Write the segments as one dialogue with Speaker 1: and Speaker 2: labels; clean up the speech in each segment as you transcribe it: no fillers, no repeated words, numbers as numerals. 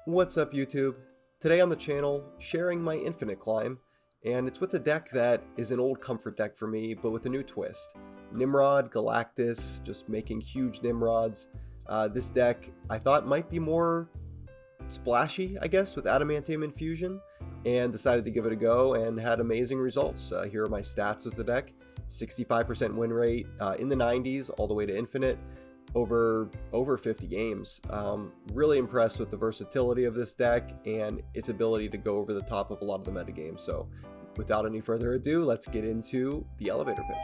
Speaker 1: What's up, YouTube? Today on the channel, sharing my Infinite climb, and it's with a deck that is an old comfort deck for me, but with a new twist. Nimrod Galactus, just making huge Nimrods. This deck I thought might be more splashy, I guess, with Adamantium Infusion, and decided to give it a go and had amazing results. Here are my stats with the deck. 65% win rate, in the 90s all the way to Infinite. Over 50 games. Really impressed with the versatility of this deck and its ability to go over the top of a lot of the metagames. So without any further ado, let's get into the elevator pitch.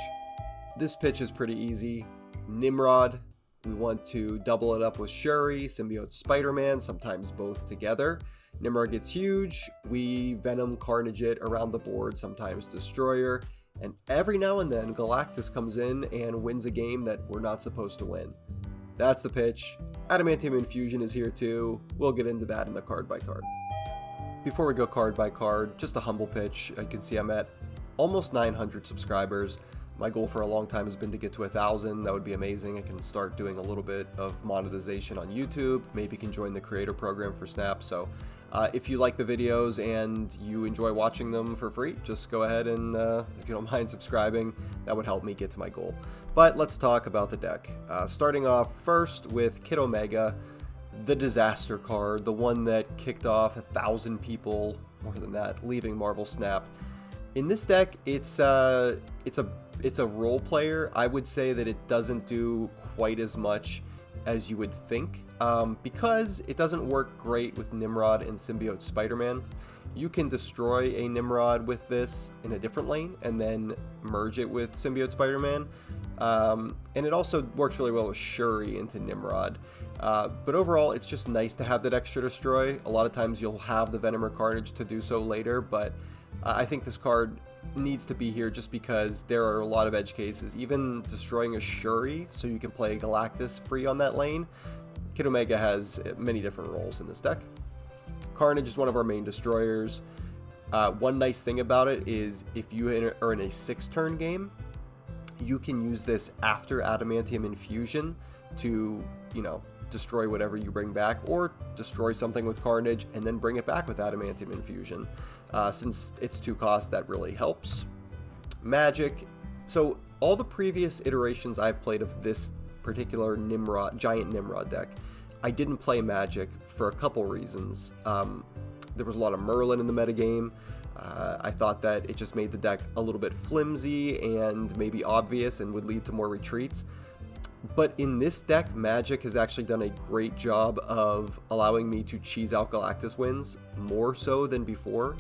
Speaker 1: This pitch is pretty easy. Nimrod, we want to double it up with Shuri, Symbiote Spider-Man, sometimes both together. Nimrod gets huge, we Venom Carnage it around the board, sometimes Destroyer, and every now and then Galactus comes in and wins a game that we're not supposed to win. That's the pitch. Adamantium Infusion is here too. We'll get into that in the card by card. Before we go card by card, just a humble pitch. You can see I'm at almost 900 subscribers. My goal for a long time has been to get to 1,000. That would be amazing. I can start doing a little bit of monetization on YouTube. Maybe can join the creator program for Snap. So if you like the videos and you enjoy watching them for free, just go ahead and, if you don't mind subscribing, that would help me get to my goal. But let's talk about the deck. Starting off first with Kid Omega, the disaster card, the one that kicked off 1,000 people, more than that, leaving Marvel Snap. In this deck, it's a role player. I would say that it doesn't do quite as much as you would think, because it doesn't work great with Nimrod and Symbiote Spider-Man. You can destroy a Nimrod with this in a different lane and then merge it with Symbiote Spider-Man, and it also works really well with Shuri into Nimrod. But overall, it's just nice to have that extra destroy. A lot of times you'll have the Venom or Carnage to do so later, but I think this card needs to be here just because there are a lot of edge cases. Even destroying a Shuri so you can play Galactus free on that lane. Kid Omega has many different roles in this deck. Carnage is one of our main destroyers. One nice thing about it is if you are in a 6-turn game, you can use this after Adamantium Infusion to, destroy whatever you bring back, or destroy something with Carnage and then bring it back with Adamantium Infusion. Since it's 2 costs, that really helps. Magic. So all the previous iterations I've played of this particular giant Nimrod deck, I didn't play Magic for a couple reasons. There was a lot of Merlin in the metagame. I thought that it just made the deck a little bit flimsy and maybe obvious and would lead to more retreats. But in this deck, Magic has actually done a great job of allowing me to cheese out Galactus wins more so than before,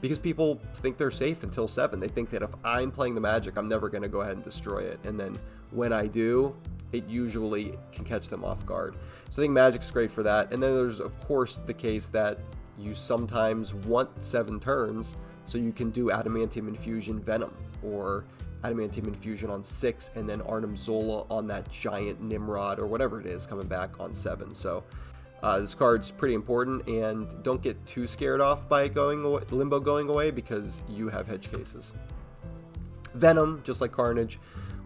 Speaker 1: because people think they're safe until 7. They think that if I'm playing the Magic, I'm never going to go ahead and destroy it. And then when I do, it usually can catch them off guard. So I think Magic's great for that. And then there's, of course, the case that you sometimes want 7 turns, so you can do Adamantium Infusion Venom, or Adamantium Infusion on 6, and then Arnim Zola on that giant Nimrod, or whatever it is, coming back on 7. So this card's pretty important, and don't get too scared off by Limbo going away, because you have hedge cases. Venom, just like Carnage,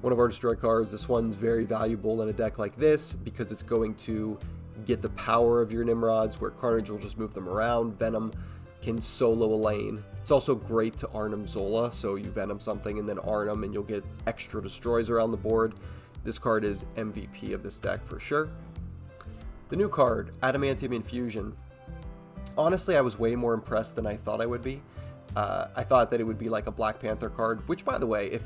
Speaker 1: one of our destroy cards. This one's very valuable in a deck like this, because it's going to get the power of your Nimrods, where Carnage will just move them around. Venom can solo a lane. It's also great to Arnim Zola, so you Venom something and then Arnim, and you'll get extra destroys around the board. This card is MVP of this deck for sure. The new card, Adamantium Infusion. Honestly, I was way more impressed than I thought I would be. I thought that it would be like a Black Panther card, which, by the way,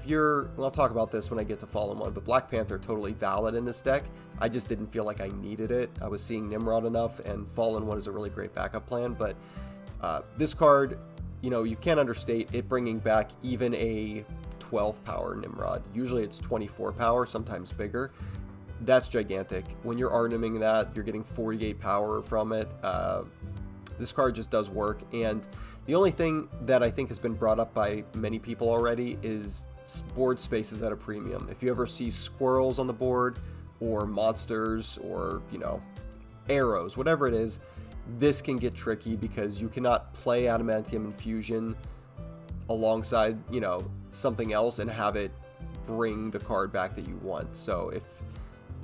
Speaker 1: I'll talk about this when I get to Fallen 1, but Black Panther totally valid in this deck. I just didn't feel like I needed it. I was seeing Nimrod enough, and Fallen 1 is a really great backup plan, but this card, you can't understate it bringing back even a 12 power Nimrod. Usually it's 24 power, sometimes bigger. That's gigantic. When you're Arniming that, you're getting 48 power from it. This card just does work, and the only thing that I think has been brought up by many people already is board space is at a premium. If you ever see squirrels on the board, or monsters, or, arrows, whatever it is, this can get tricky because you cannot play Adamantium Infusion alongside, something else and have it bring the card back that you want. So if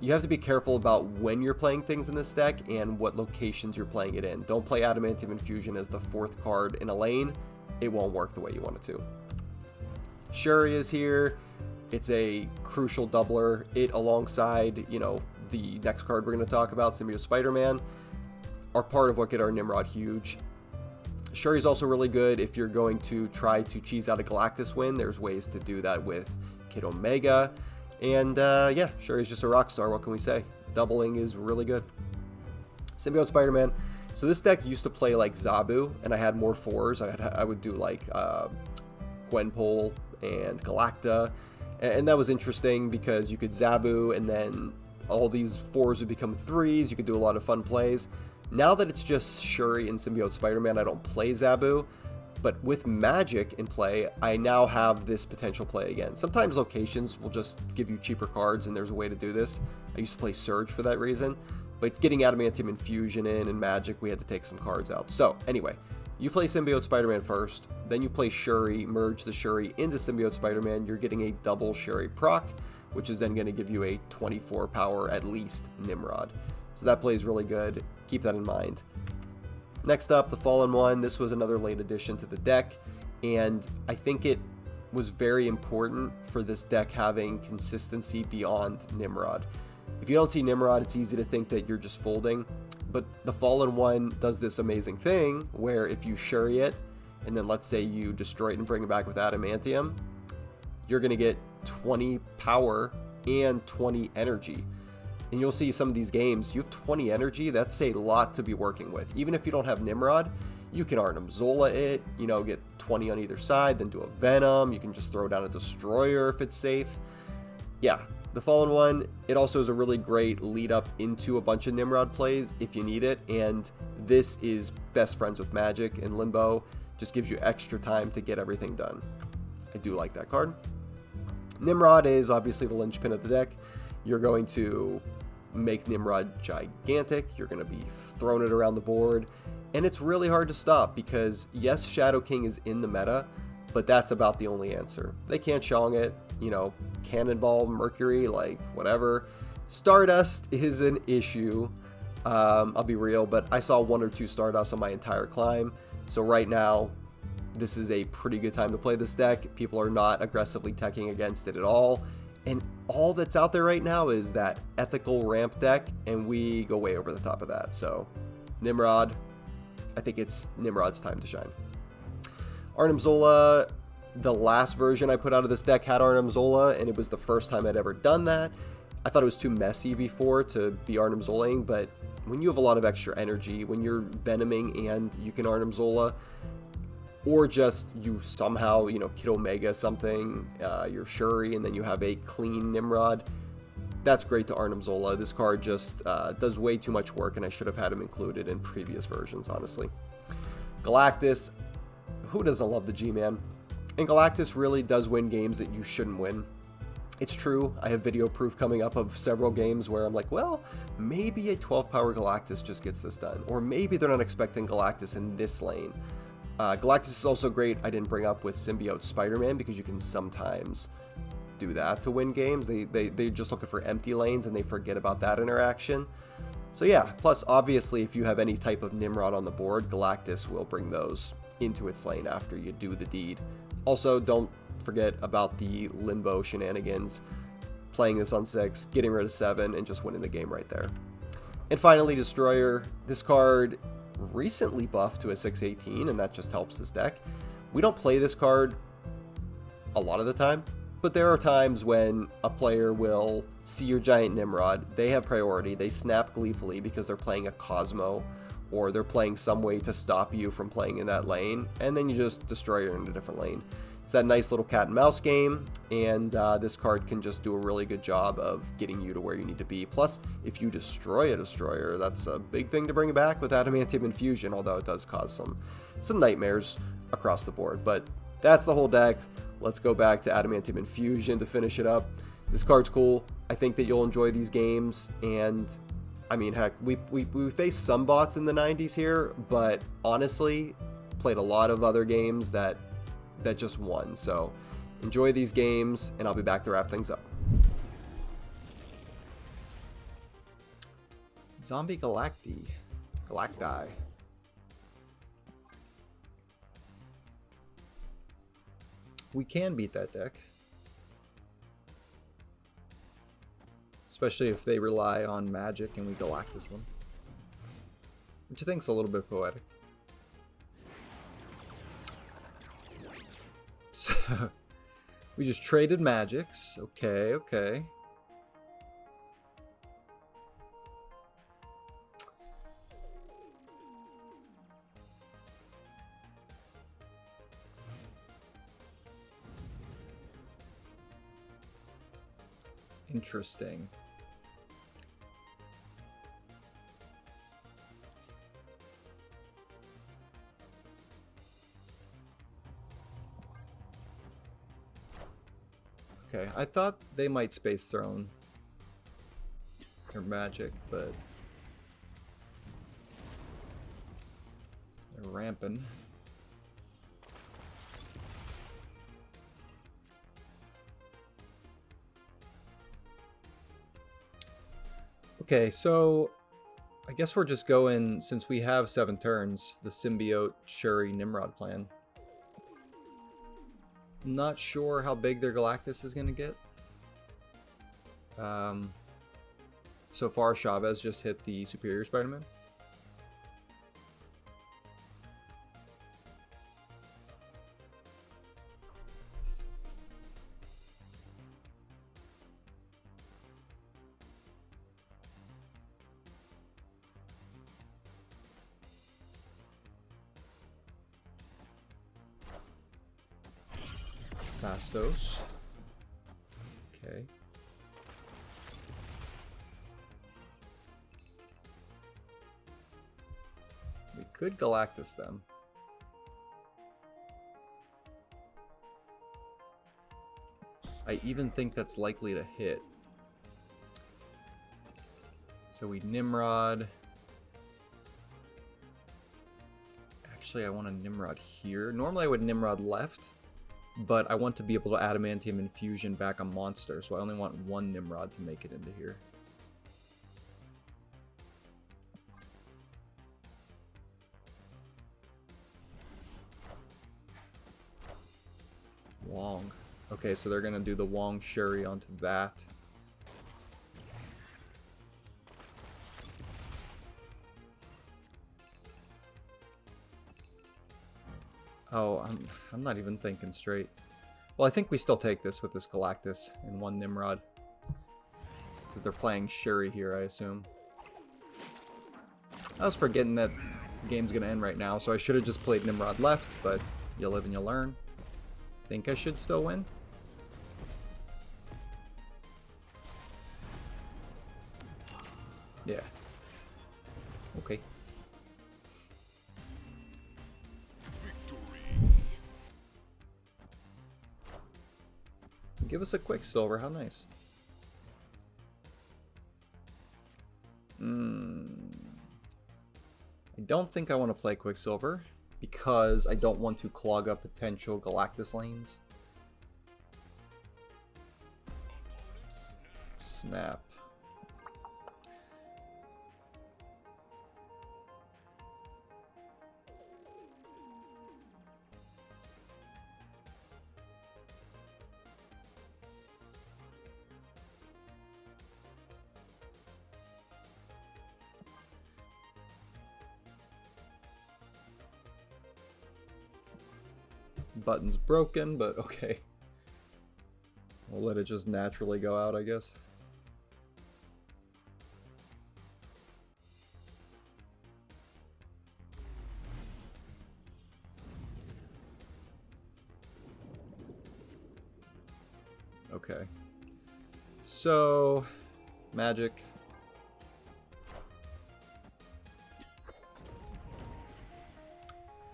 Speaker 1: you have to be careful about when you're playing things in this deck and what locations you're playing it in. Don't play Adamantium Infusion as the 4th card in a lane. It won't work the way you want it to. Shuri is here. It's a crucial doubler. It, alongside, you know, the next card we're going to talk about, Symbiote Spider-Man, are part of what get our Nimrod huge. Shuri is also really good if you're going to try to cheese out a Galactus win. There's ways to do that with Kid Omega. And yeah, Shuri's just a rock star. What can we say? Doubling is really good. Symbiote Spider-Man. So this deck used to play like Zabu, and I had more 4s. I would do like Gwenpool and Galacta. And that was interesting because you could Zabu, and then all these 4s would become 3s. You could do a lot of fun plays. Now that it's just Shuri and Symbiote Spider-Man, I don't play Zabu, but with Magic in play, I now have this potential play again. Sometimes locations will just give you cheaper cards, and there's a way to do this. I used to play Surge for that reason, but getting Adamantium Infusion in and Magic, we had to take some cards out. So anyway, you play Symbiote Spider-Man first, then you play Shuri, merge the Shuri into Symbiote Spider-Man. You're getting a double Shuri proc, which is then going to give you a 24 power at least Nimrod. So that plays really good. Keep that in mind. Next up, the Fallen One. This was another late addition to the deck, and I think it was very important for this deck having consistency beyond Nimrod. If you don't see Nimrod, it's easy to think that you're just folding, but the Fallen One does this amazing thing where if you Shuri it, and then let's say you destroy it and bring it back with Adamantium, you're going to get 20 power and 20 energy. And you'll see some of these games, you have 20 energy, that's a lot to be working with. Even if you don't have Nimrod, you can Arnim Zola it, you know, get 20 on either side, then do a Venom, you can just throw down a Destroyer if it's safe. Yeah, the Fallen One, it also is a really great lead up into a bunch of Nimrod plays if you need it, and this is best friends with Magic and Limbo, just gives you extra time to get everything done. I do like that card. Nimrod is obviously the linchpin of the deck. You're going to make Nimrod gigantic, you're going to be throwing it around the board, and it's really hard to stop because yes, Shadow King is in the meta, but that's about the only answer. They can't Shong it, you know, Cannonball, Mercury, like whatever. Stardust is an issue, I'll be real, but I saw 1 or 2 Stardust on my entire climb, so right now this is a pretty good time to play this deck. People are not aggressively teching against it at all. And all that's out there right now is that ethical ramp deck, and we go way over the top of that. So, Nimrod, I think it's Nimrod's time to shine. Arnim Zola, the last version I put out of this deck had Arnim Zola, and it was the first time I'd ever done that. I thought it was too messy before to be Arnim Zolaing, but when you have a lot of extra energy, when you're Venoming and you can Arnim Zola, or just you somehow, you know, Kid Omega something, you're Shuri, and then you have a clean Nimrod, that's great to Arnim Zola. This card just does way too much work, and I should have had him included in previous versions, honestly. Galactus, who doesn't love the G-Man? And Galactus really does win games that you shouldn't win. It's true, I have video proof coming up of several games where I'm like, well, maybe a 12 power Galactus just gets this done, or maybe they're not expecting Galactus in this lane. Galactus is also great, I didn't bring up with Symbiote Spider-Man, because you can sometimes do that to win games. They're just looking for empty lanes, and they forget about that interaction. So yeah, plus obviously if you have any type of Nimrod on the board, Galactus will bring those into its lane after you do the deed. Also, don't forget about the Limbo shenanigans, playing this on 6, getting rid of 7, and just winning the game right there. And finally, Destroyer. This card recently buffed to a 618, and that just helps this deck. We don't play this card a lot of the time, but there are times when a player will see your giant Nimrod, they have priority, they snap gleefully because they're playing a Cosmo, or they're playing some way to stop you from playing in that lane, and then you just destroy her in a different lane. It's that nice little cat and mouse game, and this card can just do a really good job of getting you to where you need to be. Plus, if you destroy a Destroyer, that's a big thing to bring it back with Adamantium Infusion, although it does cause some nightmares across the board. But that's the whole deck. Let's go back to Adamantium Infusion to finish it up. This card's cool. I think that you'll enjoy these games, and I mean, heck, we faced some bots in the 90s here, but honestly, played a lot of other games that just won. So enjoy these games, and I'll be back to wrap things up. Zombie Galacti. We can beat that deck. Especially if they rely on magic and we Galactus them. Which I think is a little bit poetic. So, we just traded magics. Okay, okay. Interesting. Okay, I thought they might Space Throne their magic, but they're ramping. Okay, so I guess we're just going, since we have 7 turns, the Symbiote Shuri Nimrod plan. I'm not sure how big their Galactus is going to get. So far, Chavez just hit the Superior Spider-Man. Fastos. Okay. We could Galactus them. I even think that's likely to hit. So we Nimrod. Actually, I want a Nimrod here. Normally I would Nimrod left, but I want to be able to Adamantium Infusion back a monster, so I only want 1 Nimrod to make it into here. Wong. Okay, so they're going to do the Wong Shuri onto that. Oh, I'm not even thinking straight. Well, I think we still take this with this Galactus and 1 Nimrod. Because they're playing Shuri here, I assume. I was forgetting that the game's going to end right now, so I should have just played Nimrod left, but you live and you learn. Think I should still win? Yeah. Okay. Give us a Quicksilver, how nice. I don't think I want to play Quicksilver because I don't want to clog up potential Galactus lanes. Snap. Button's broken, but okay. We'll let it just naturally go out, I guess. Okay. So, magic.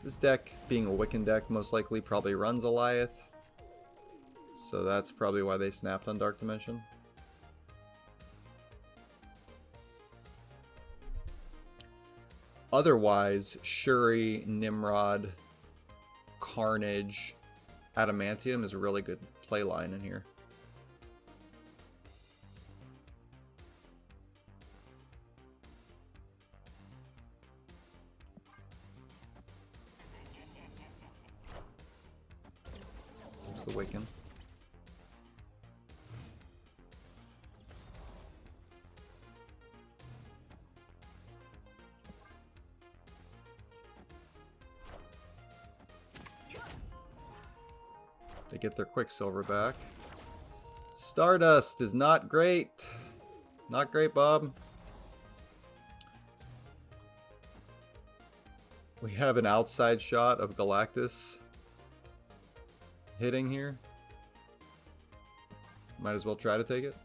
Speaker 1: This deck, being a Wiccan deck, most likely probably runs Goliath. So that's probably why they snapped on Dark Dimension. Otherwise, Shuri, Nimrod, Carnage, Adamantium is a really good play line in here. There's the Wiccan. They get their Quicksilver back. Stardust is not great. Not great, Bob. We have an outside shot of Galactus hitting here. Might as well try to take it.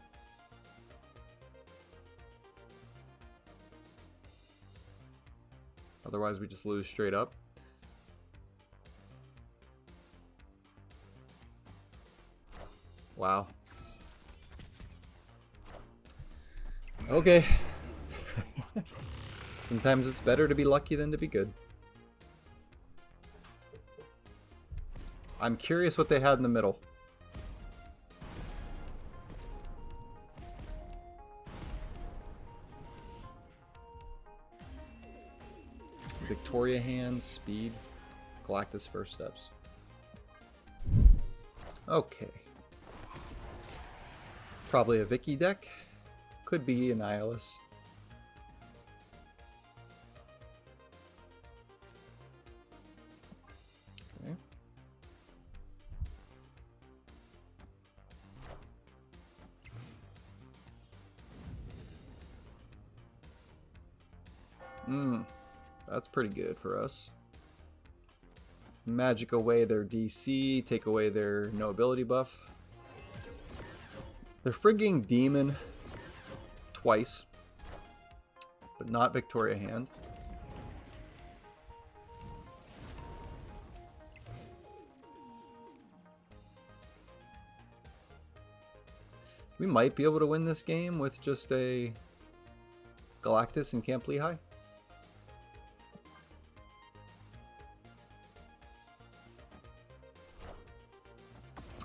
Speaker 1: Otherwise, we just lose straight up. Wow. Okay. Sometimes it's better to be lucky than to be good. I'm curious what they had in the middle. Victoria hand, speed, Galactus first steps. Okay. Probably a Vicky deck. Could be a Nihilus. Okay. That's pretty good for us. Magic away their DC, take away their no ability buff. They're frigging Demon twice, but not Victoria Hand. We might be able to win this game with just a Galactus and Camp Lehigh.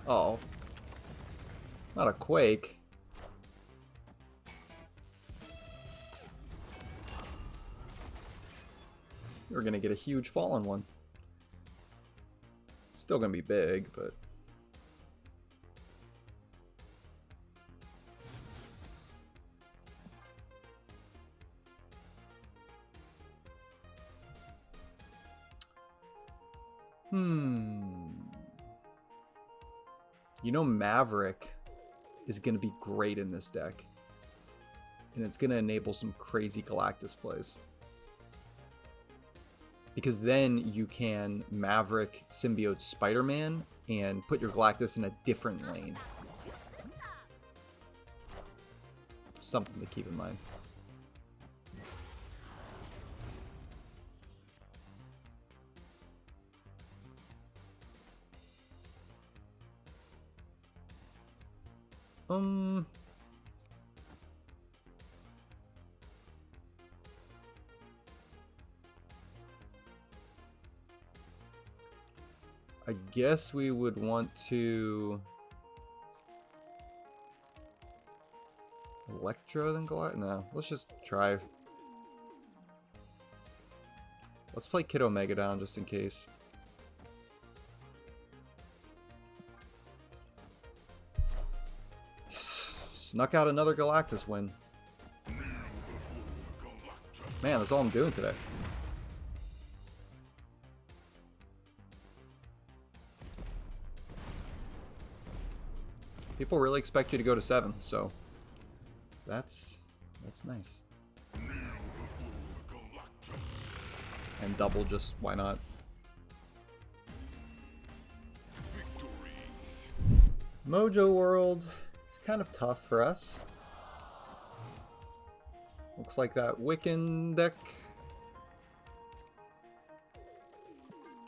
Speaker 1: Oh, not a Quake. We're gonna get a huge fallen one. Still gonna be big, but you know, Maverick is going to be great in this deck. And it's going to enable some crazy Galactus plays. Because then you can Maverick Symbiote Spider-Man and put your Galactus in a different lane. Something to keep in mind. I guess we would want to Electro then Galactus? No, let's just try. Let's play Kid Omega down just in case. Snuck out another Galactus win. Man, that's all I'm doing today. People really expect you to go to 7, so that's nice. And double, just why not? Mojo World. It's kind of tough for us. Looks like that Wiccan deck.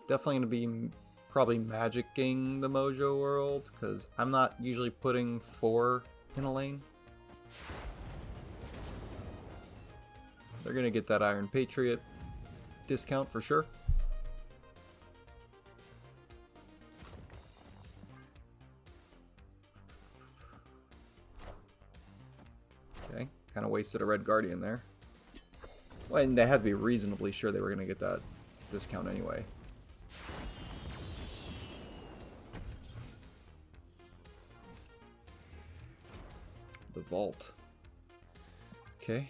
Speaker 1: Definitely going to be probably magicking the Mojo World, because I'm not usually putting 4 in a lane. They're going to get that Iron Patriot discount for sure. Okay, kind of wasted a Red Guardian there. Well, and they had to be reasonably sure they were going to get that discount anyway. The vault. Okay.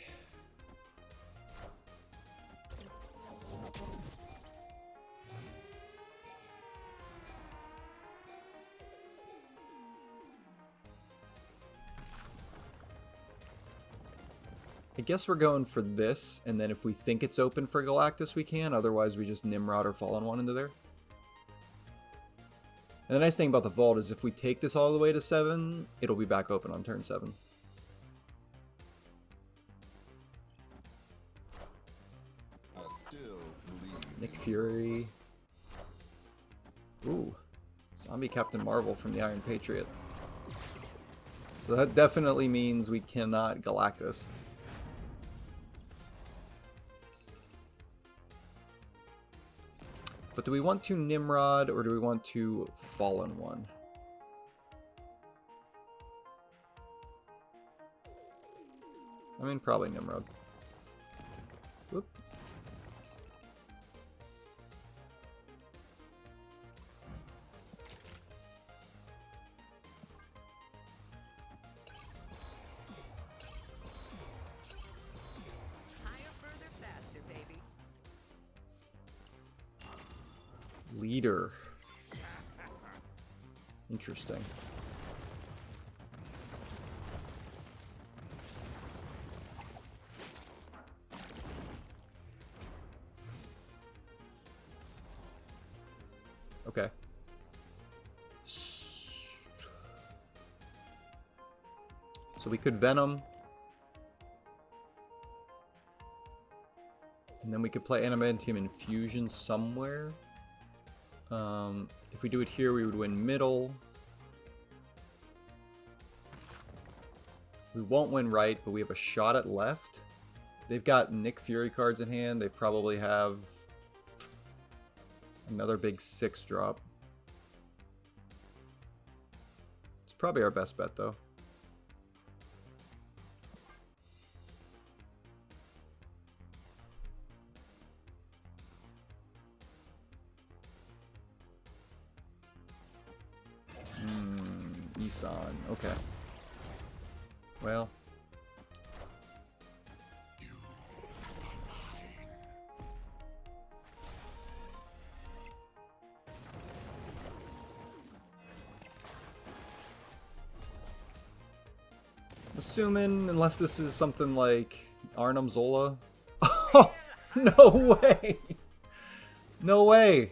Speaker 1: I guess we're going for this, and then if we think it's open for Galactus, we can. Otherwise, we just Nimrod or Fallen One into there. And the nice thing about the vault is if we take this all the way to 7, it'll be back open on turn 7. Nick Fury. Ooh. Zombie Captain Marvel from the Iron Patriot. So that definitely means we cannot Galactus. But do we want to Nimrod or do we want to Fallen One? I mean, probably Nimrod. Whoop. Leader. Interesting. Okay. So we could Venom. And then we could play Adamantium Infusion somewhere. If we do it here, we would win middle. We won't win right, but we have a shot at left. They've got Nick Fury cards in hand. They probably have another big 6-drop. It's probably our best bet, though. Isan. Okay. Well. Assuming, unless this is something like Arnim Zola. Oh, no way! No way!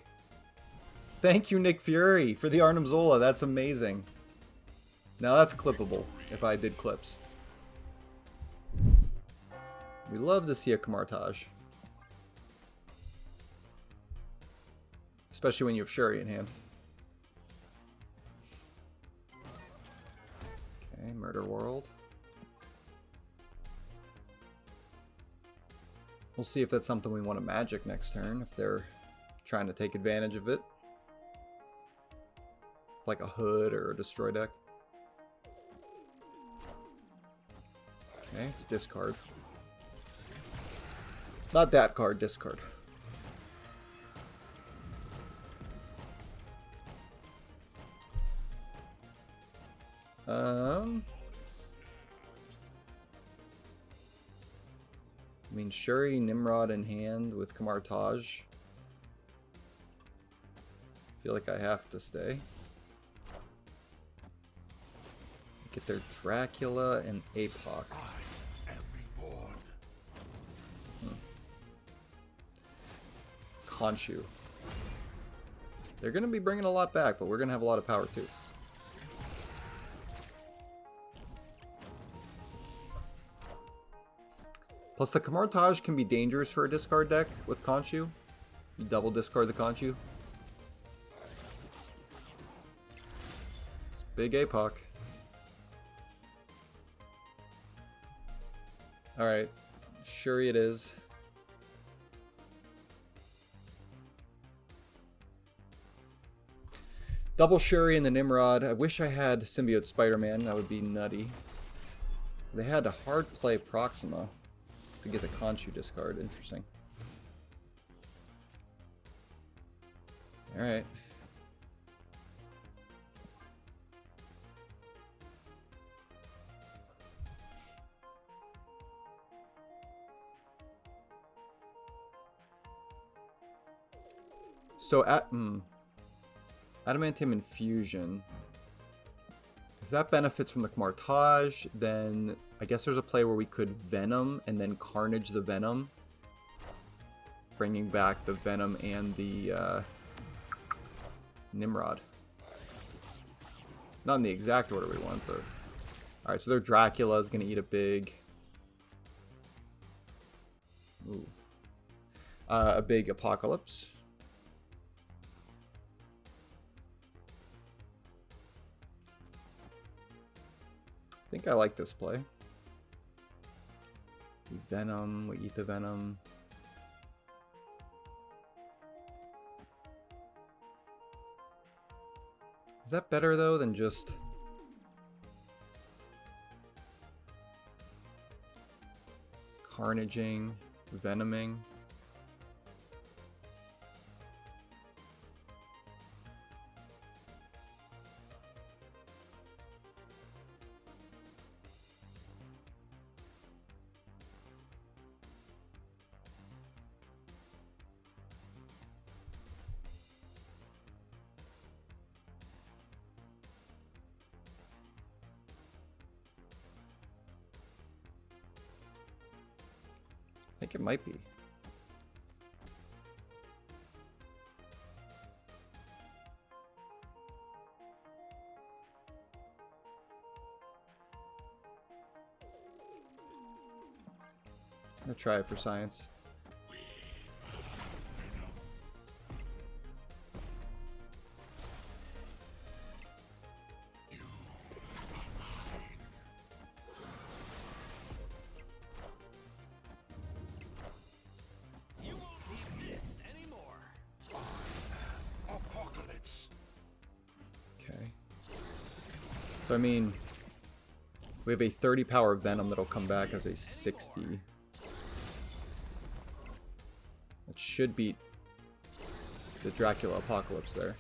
Speaker 1: Thank you, Nick Fury, for the Arnim Zola. That's amazing. Now that's clippable, if I did clips. We love to see a Camartage. Especially when you have Shuri in hand. Okay, Murder World. We'll see if that's something we want to Magic next turn, if they're trying to take advantage of it. Like a Hood or a Destroy deck. Okay, it's discard. Not that card, discard. I mean, Shuri, Nimrod in hand with Camartage. Feel like I have to stay. Get their Dracula and Apoc. Khonshu. They're going to be bringing a lot back, but we're going to have a lot of power too. Plus the Camartage can be dangerous for a discard deck with Khonshu. You double discard the Khonshu. It's big Apoc. Alright, Shuri it is. Double Shuri and the Nimrod. I wish I had Symbiote Spider-Man. That would be nutty. They had to hard play Proxima to get the Khonshu discard. Interesting. Alright. So Adamantium Infusion. If that benefits from the Camartage, then I guess there's a play where we could Venom and then Carnage the Venom, bringing back the Venom and the Nimrod. Not in the exact order we want, but... Alright, so their Dracula is going to eat a big... Ooh. A big Apocalypse. I think I like this play. We Venom, we eat the Venom. Is that better though than just carnaging, venoming? I think it might be. I'm gonna try it for science. So I mean, we have a 30 power Venom that'll come back as a 60. It should beat the Dracula Apocalypse there.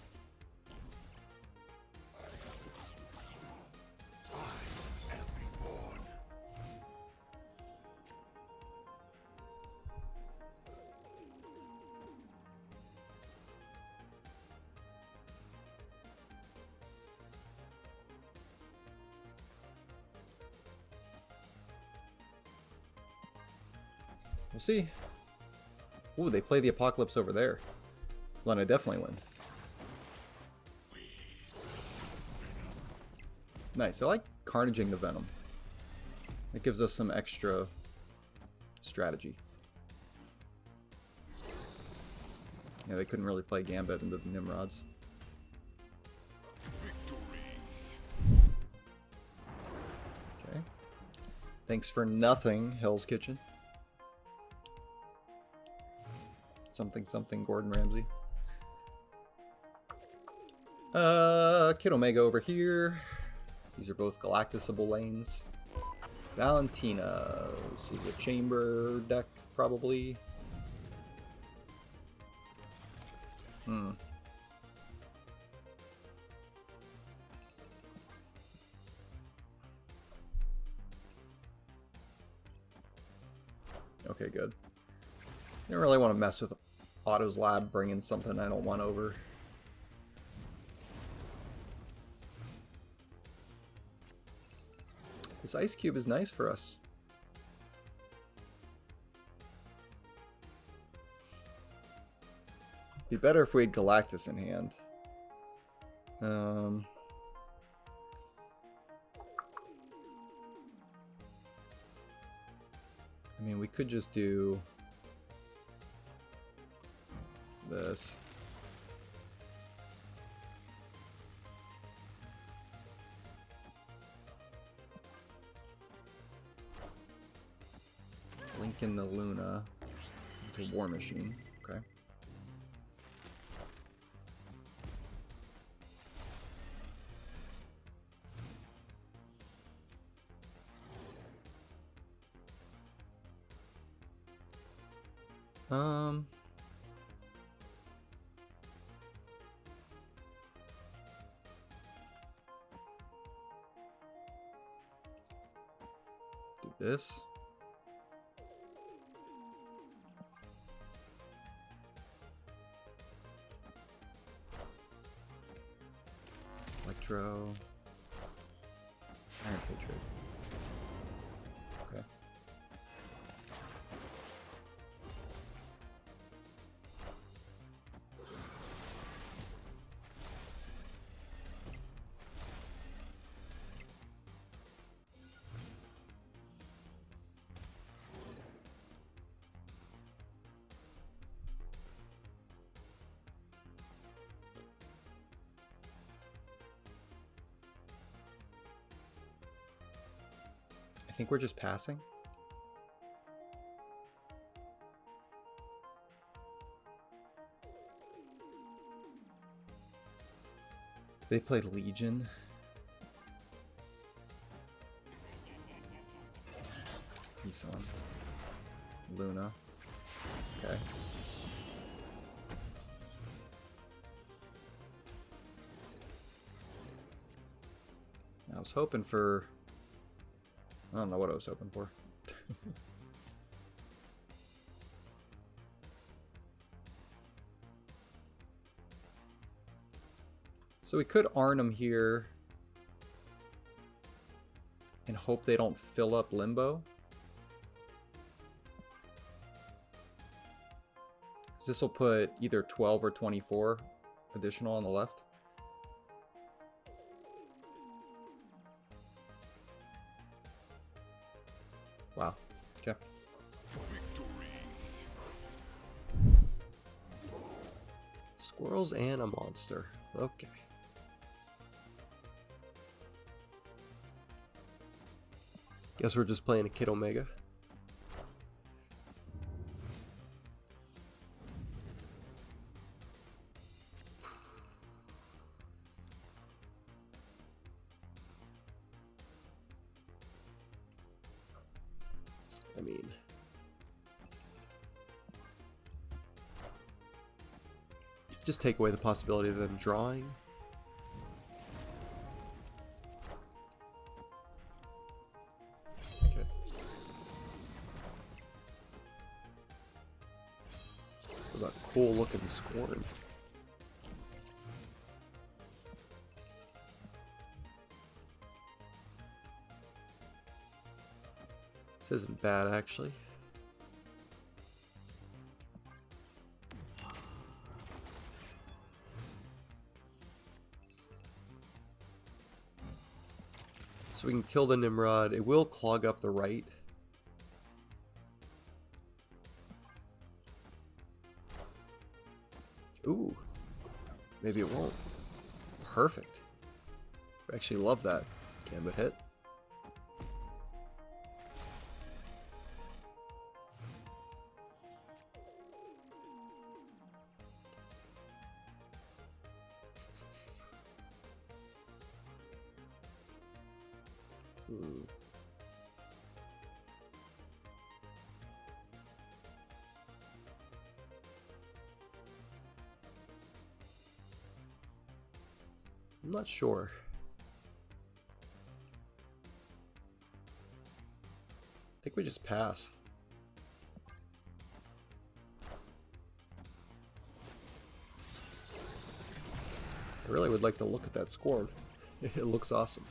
Speaker 1: We'll see. Ooh, they play the Apocalypse over there. Well, then I definitely win. Nice. I like carnaging the Venom. It gives us some extra strategy. Yeah, they couldn't really play Gambit into the Nimrods. Okay. Thanks for nothing, Hell's Kitchen. Something something Gordon Ramsay. Kid Omega over here. These are both Galactusable lanes. Valentina. This is a chamber deck, probably. Okay, good. I don't really want to mess with Otto's Lab bringing something I don't want over. This Ice Cube is nice for us. Be better if we had Galactus in hand. I mean, we could just do this. Lincoln the Luna into War Machine. Okay. Do this.
Speaker 2: Electro. Iron Patriot. Okay. I think we're just passing. They played Legion. He's on Luna. Okay. I was hoping for... I don't know what I was hoping for. So we could Arnhem here and hope they don't fill up Limbo. This will put either 12 or 24 additional on the left. Wow. Okay.
Speaker 1: Squirrels and a monster. Okay. Guess we're just playing a Kid Omega. I mean, just take away the possibility of them drawing. Okay. What about cool looking Scorn? This isn't bad, actually. So we can kill the Nimrod. It will clog up the right. Ooh. Maybe it won't. Perfect. I actually love that. Gambit hit. I'm not sure. I think we just pass. I really would like to look at that Scorn. It looks awesome.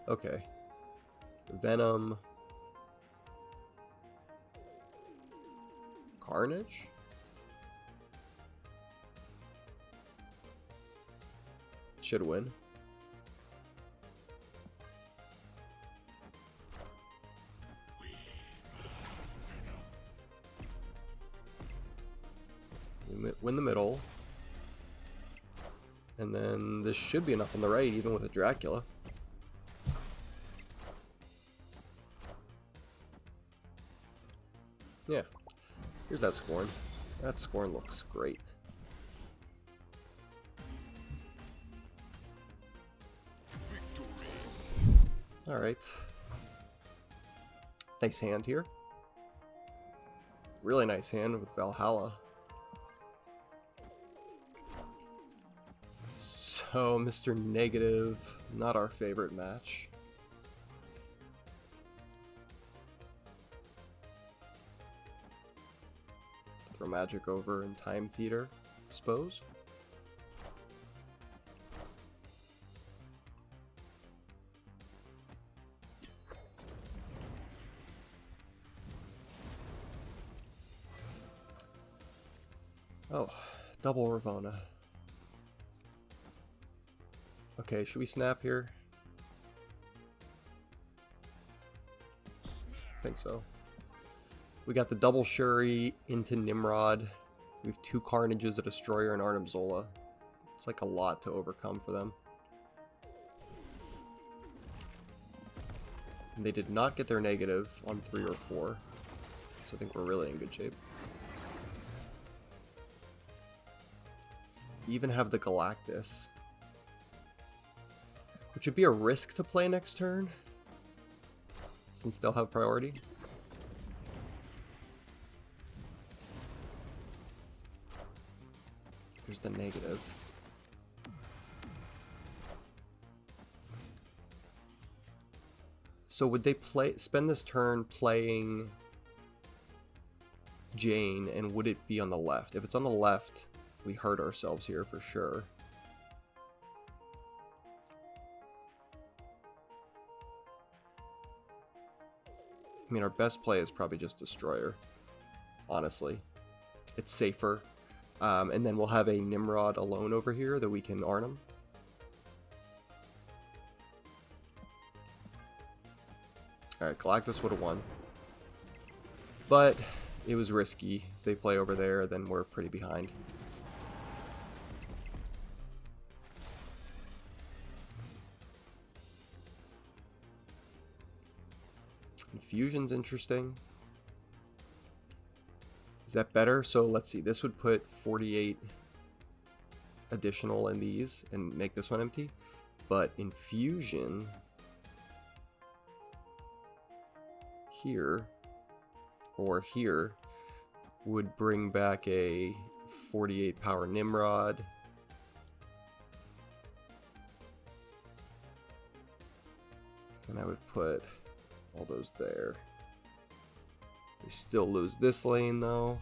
Speaker 1: Okay. Venom. Carnage? Should win. Win the middle. And then this should be enough on the right, even with a Dracula. Yeah. Here's that Scorn. That Scorn looks great. Alright. Nice hand here. Really nice hand with Valhalla. So, Mr. Negative, not our favorite match. throw magic over in Time Theater, suppose. Oh, double Ravona. Okay, should we snap here? I think so. We got the double Shuri into Nimrod. We have 2 Carnages, a Destroyer, and Arnim Zola. It's like a lot to overcome for them. And they did not get their negative on 3 or 4. So I think we're really in good shape. Even have the Galactus, which would be a risk to play next turn, since they'll have priority. Here's the negative. So would they spend this turn playing Jane, and would it be on the left? If it's on the left, we hurt ourselves here for sure. I mean, our best play is probably just Destroyer, honestly. It's safer. And then we'll have a Nimrod alone over here that we can Arnim. Alright, Galactus would have won. But it was risky. If they play over there, then we're pretty behind. Infusion's interesting. Is that better? So let's see. This would put 48 additional in these and make this one empty. But Infusion here or here would bring back a 48 power Nimrod. And I would put all those there. We still lose this lane though.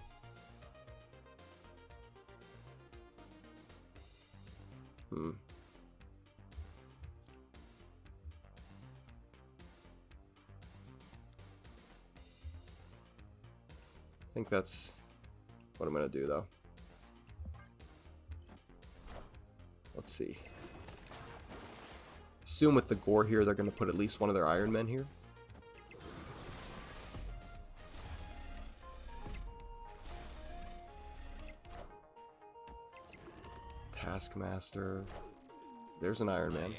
Speaker 1: I think that's what I'm gonna do though. Let's see. Assume with the gore here they're gonna put at least one of their Iron Men here. Taskmaster. There's an Iron Man.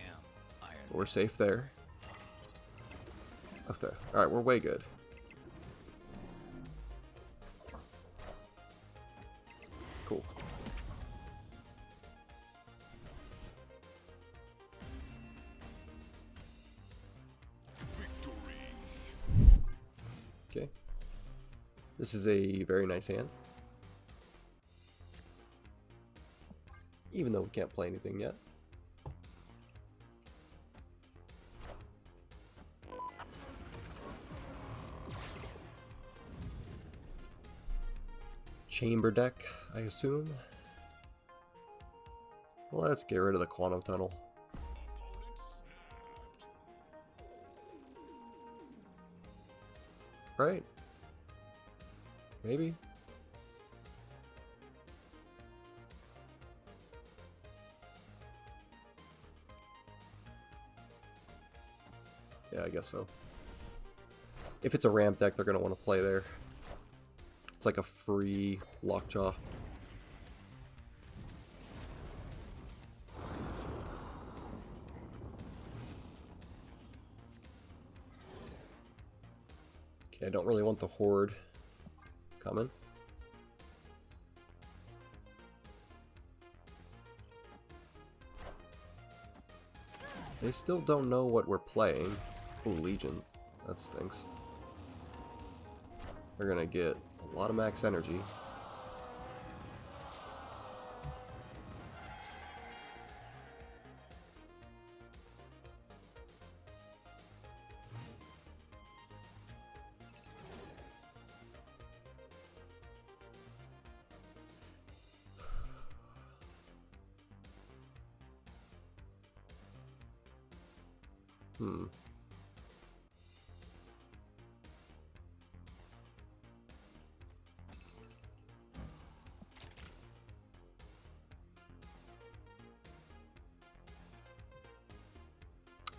Speaker 1: We're safe there. Okay. Alright, we're way good. Cool. Okay. This is a very nice hand. Even though we can't play anything yet. Chamber deck, I assume. Let's get rid of the Quantum Tunnel. Right? Maybe. Yeah, I guess so. If it's a ramp deck, they're going to want to play there. It's like a free Lockjaw. Okay, I don't really want the Horde coming. They still don't know what we're playing. Oh, Legion. That stinks. They're gonna get a lot of max energy.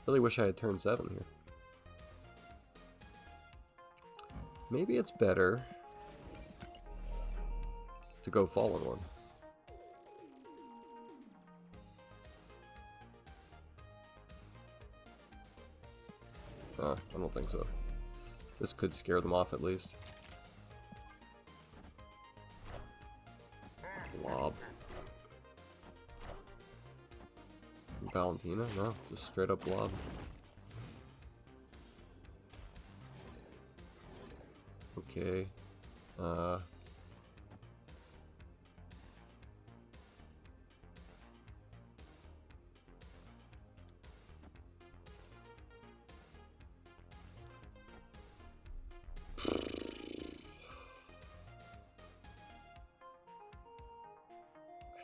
Speaker 1: Really wish I had turn 7 here. Maybe it's better to go Fallen One. I don't think so. This could scare them off at least. Blob. Valentina? No, just straight up blob. Okay. I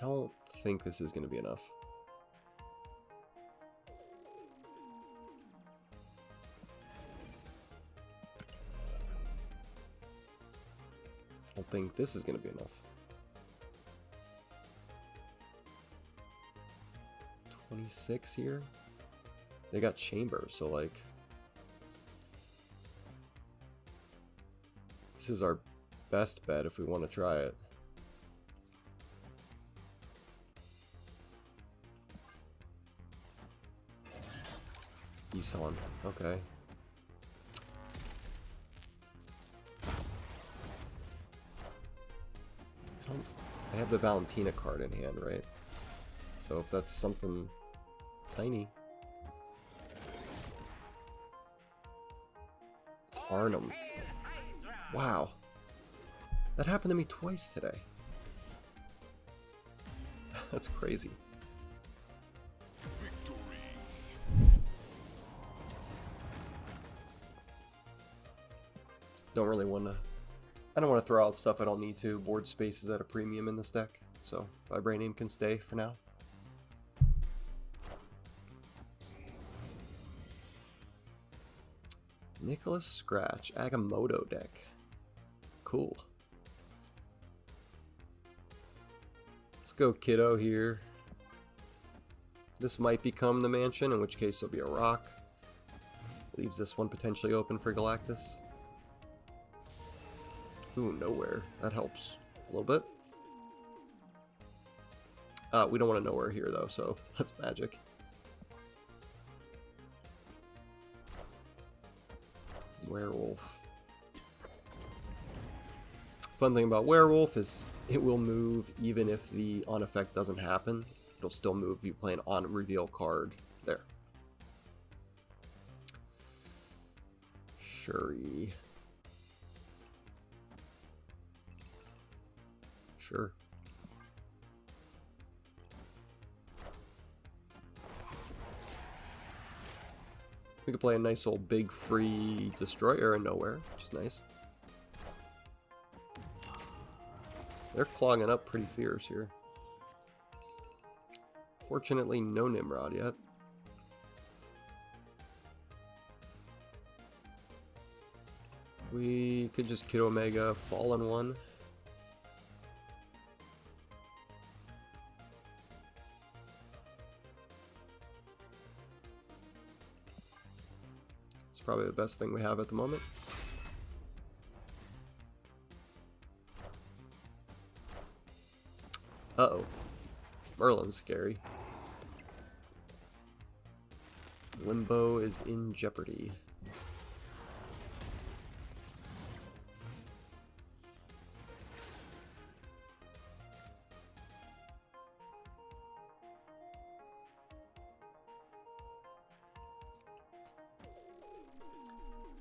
Speaker 1: don't think this is going to be enough. I don't think this is going to be enough. 26 here? They got chamber, so like... This is our best bet if we want to try it. Isan, okay. I have the Valentina card in hand, right? So if that's something tiny. It's Arnhem. Wow. That happened to me twice today. That's crazy. Don't really want to... I don't want to throw out stuff I don't need to. Board space is at a premium in this deck, so Vibranium can stay for now. Nicholas Scratch, Agamotto deck. Cool. Let's go Kiddo here. This might become the mansion, in which case it'll be a rock. Leaves this one potentially open for Galactus. Ooh, nowhere. That helps a little bit. We don't want to nowhere here, though, so that's magic. Werewolf. Fun thing about Werewolf is it will move even if the on effect doesn't happen. It'll still move if you play an on reveal card there. Shuri. Sure. We could play a nice old big free destroyer in nowhere, which is nice. They're clogging up pretty fierce here. Fortunately, no Nimrod yet. We could just Kid Omega Fallen One. It's probably the best thing we have at the moment. Uh-oh. Merlin's scary. Limbo is in jeopardy.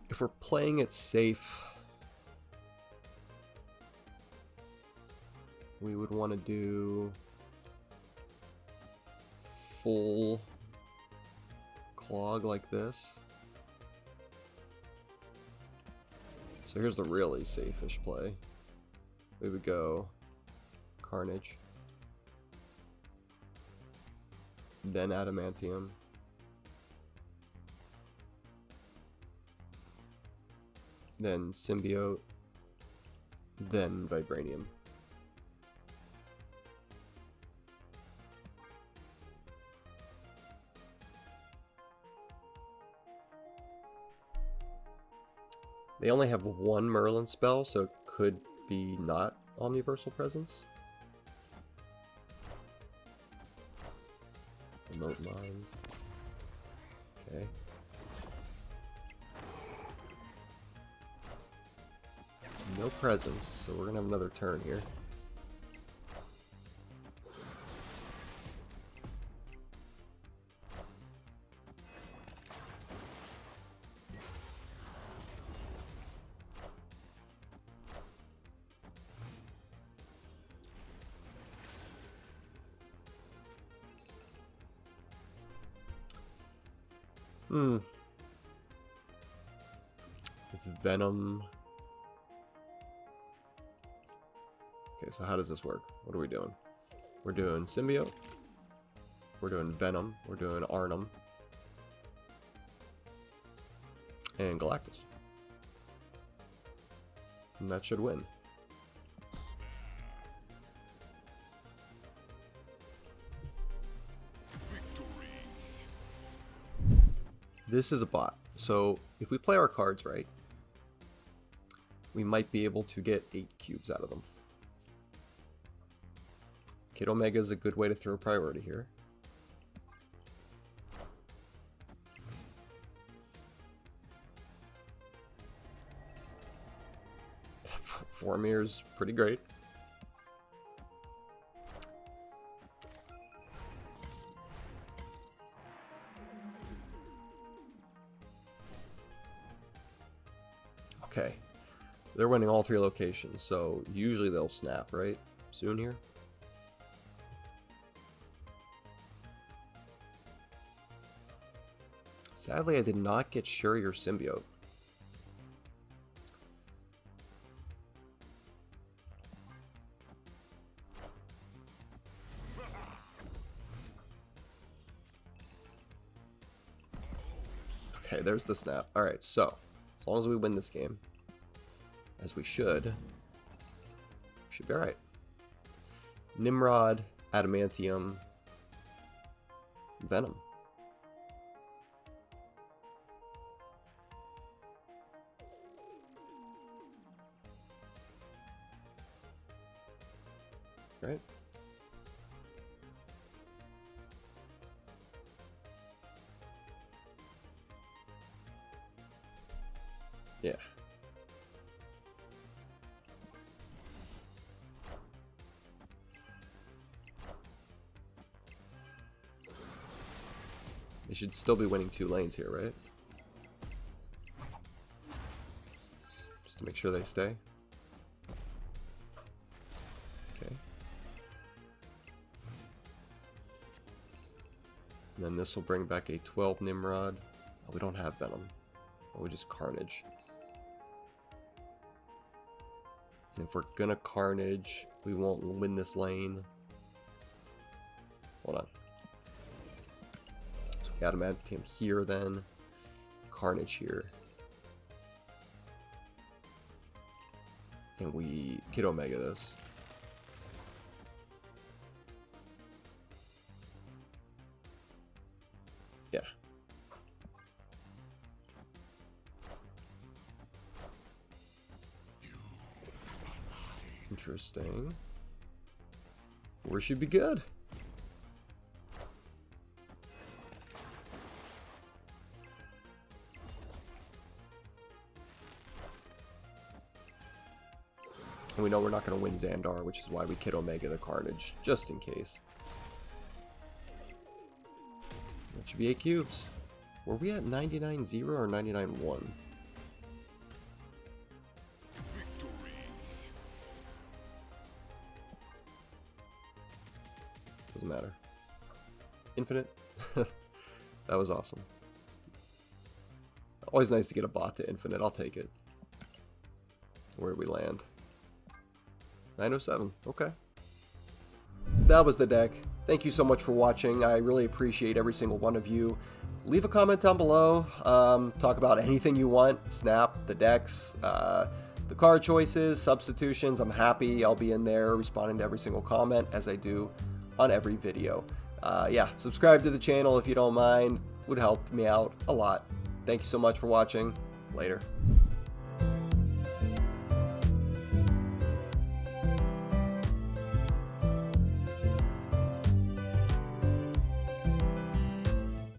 Speaker 1: If we're playing it safe, we would want to do full clog like this. So here's the really safe-ish play. We would go Carnage, then Adamantium, then Symbiote, then Vibranium. They only have one Merlin spell, so it could be not Omniversal Presence. Remote Mines. Okay. No presence, so we're gonna have another turn here. It's Venom. Okay, so how does this work? What are we doing? We're doing Symbiote. We're doing Venom. We're doing Arnhem. And Galactus. And that should win. This is a bot, so if we play our cards right, we might be able to get 8 cubes out of them. Kid Omega is a good way to throw priority here. Formir's pretty great. Okay, they're winning all 3 locations, so usually they'll snap, right? Soon here. Sadly, I did not get Shuri or Symbiote. Okay, there's the snap. Alright, so as long as we win this game, as we should be alright. Nimrod, Adamantium, Venom. Right? Yeah. They should still be winning 2 lanes here, right? Just to make sure they stay. Okay. And then this will bring back a 12 Nimrod. Oh, we don't have Venom. Oh, we just Carnage. And if we're gonna Carnage, we won't win this lane. Hold on. So we Adamantium here then. Carnage here. And we Kid Omega this. Yeah. Interesting. We should be good. And we know we're not going to win Xandar, which is why we Kid Omega the Carnage, just in case. That should be 8 cubes. Were we at 99-0 or 99-1? Doesn't matter. Infinite. That was awesome. Always nice to get a bot to infinite. I'll take it. Where did we land? 907. Okay. That was the deck. Thank you so much for watching. I really appreciate every single one of you. leave a comment down below. Talk about anything you want. Snap, the decks, the card choices, substitutions. I'm happy. I'll be in there responding to every single comment as I do on every video. Yeah, subscribe to the channel if you don't mind. Would help me out a lot. Thank you so much for watching. Later.